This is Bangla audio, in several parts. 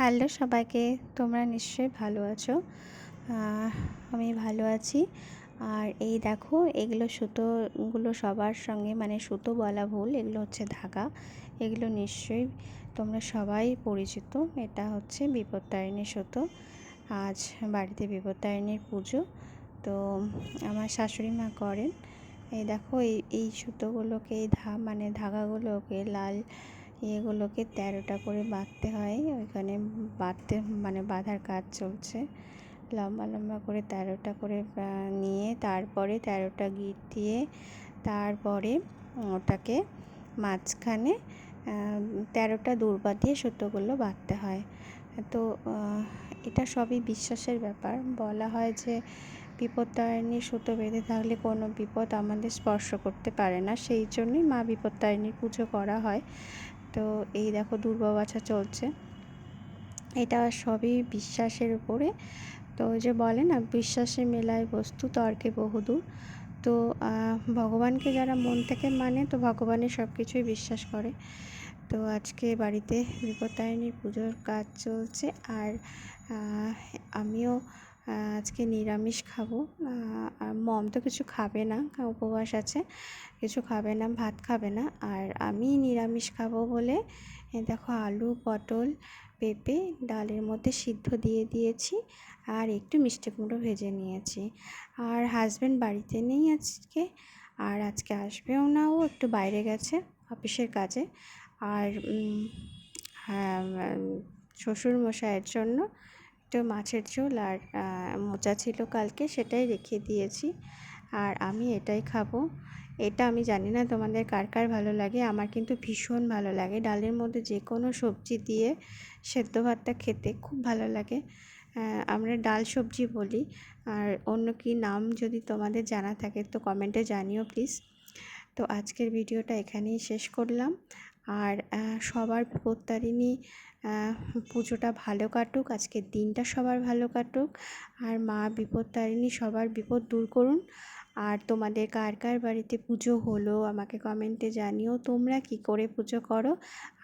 হ্যালো সবাইকে, তোমরা নিশ্চয়ই ভালো আছো। আমি ভালো আছি। আর এই দেখো, এগুলো সুতোগুলো সবার সঙ্গে, মানে সুতো বলা ভুল, এগুলো হচ্ছে ধাগা। এগুলো নিশ্চয়ই তোমরা সবাই পরিচিত। এটা হচ্ছে বিপত্তারিণীর সুতো। আজ বাড়িতে বিপত্তারিণীর পুজো, তো আমার শাশুড়ি মা করেন। এই দেখো, এই সুতোগুলোকে, মানে ধাগাগুলোকে, লাল এগুলোকে 13টা করে বাঁধতে হয়। ওইখানে মানে বাঁধার কাজ চলছে। লম্বা লম্বা করে 13টা করে নিয়ে তারপরে 13টা গিট দিয়ে তারপরে ওটাকে মাঝখানে 13টা দূর্বা দিয়ে সুতোগুলো বাঁধতে হয়। তো এটা সবই বিশ্বাসের ব্যাপার। বলা হয় যে বিপত্তারিণীর সুতো বেঁধে থাকলে কোনো বিপদ আমাদের স্পর্শ করতে পারে না, সেই জন্যই মা বিপত্তারিণীর পুজো করা হয়। তো এই দেখো, দূর্বা বাছা চলছে। এটা সবই বিশ্বাসের উপরে। তো যে বলে না, বিশ্বাসে মেলায় বস্তু, তর্কে বহুদূর। তো ভগবানকে যারা মন থেকে মানে, তো ভগবানের সব কিছুই বিশ্বাস করে। তো আজকে বাড়িতে বিপত্তারিণীর পুজোর কাজ চলছে। আর আমিও আজকে নিরামিষ খাবো। আর মম তো কিছু খাবে না, উপবাস আছে, কিছু খাবে না, ভাত খাবে না। আর আমি নিরামিষ খাবো বলে দেখো, আলু, পটল, পেঁপে ডালের মধ্যে সিদ্ধ দিয়ে দিয়েছি, আর একটু মিষ্টি কুমড়ো ভেজে নিয়েছি। আর হাজব্যান্ড বাড়িতে নেই আজকে, আর আজকে আসবেও না, ও একটু বাইরে গেছে অফিসের কাজে। আর হ্যাঁ, শ্বশুরমশাইয়ের জন্য একটু মাছের ঝোল আর মোচা ছিল কালকে, সেটাই রেখে দিয়েছি। আর আমি এটাই খাবো। এটা আমি জানি না তোমাদের কার কার ভালো লাগে, আমার কিন্তু ভীষণ ভালো লাগে। ডালের মধ্যে যে কোনো সবজি দিয়ে সেদ্ধ ভাতটা খেতে খুব ভালো লাগে। আমরা ডাল সবজি বলি। আর অন্য কি নাম যদি তোমাদের জানা থাকে তো কমেন্টে জানিও প্লিজ। তো আজকের ভিডিওটা এখানেই শেষ করলাম। আর সবার বিপত্তারিণী পুজোটা ভালো কাটুক, আজকের দিনটা সবার ভালো কাটুক। আর মা বিপত্তারিণী সবার বিপদ দূর করুন। আর তোমাদের কার কার বাড়িতে পুজো হলো আমাকে কমেন্টে জানিও, তোমরা কি করে পুজো করো।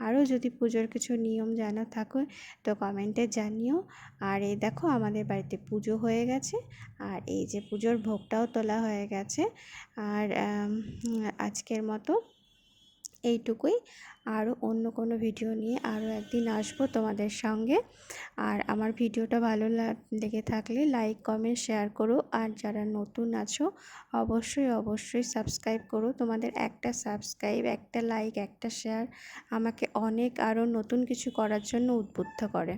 আরও যদি পুজোর কিছু নিয়ম জানা থাকো তো কমেন্টে জানিও। আর এই দেখো, আমাদের বাড়িতে পুজো হয়ে গেছে, আর এই যে পুজোর ভোগটাও তোলা হয়ে গেছে। আর আজকের মতো এইটুকুই। আরও অন্য কোনো ভিডিও নিয়ে আরও একদিন আসবো তোমাদের সঙ্গে। আর আমার ভিডিওটা ভালো লেগে থাকলে লাইক, কমেন্ট, শেয়ার করো। আর যারা নতুন আছো অবশ্যই সাবস্ক্রাইব করো। তোমাদের একটা সাবস্ক্রাইব, একটা লাইক, একটা শেয়ার আমাকে অনেক আরও নতুন কিছু করার জন্য উদ্বুদ্ধ করে।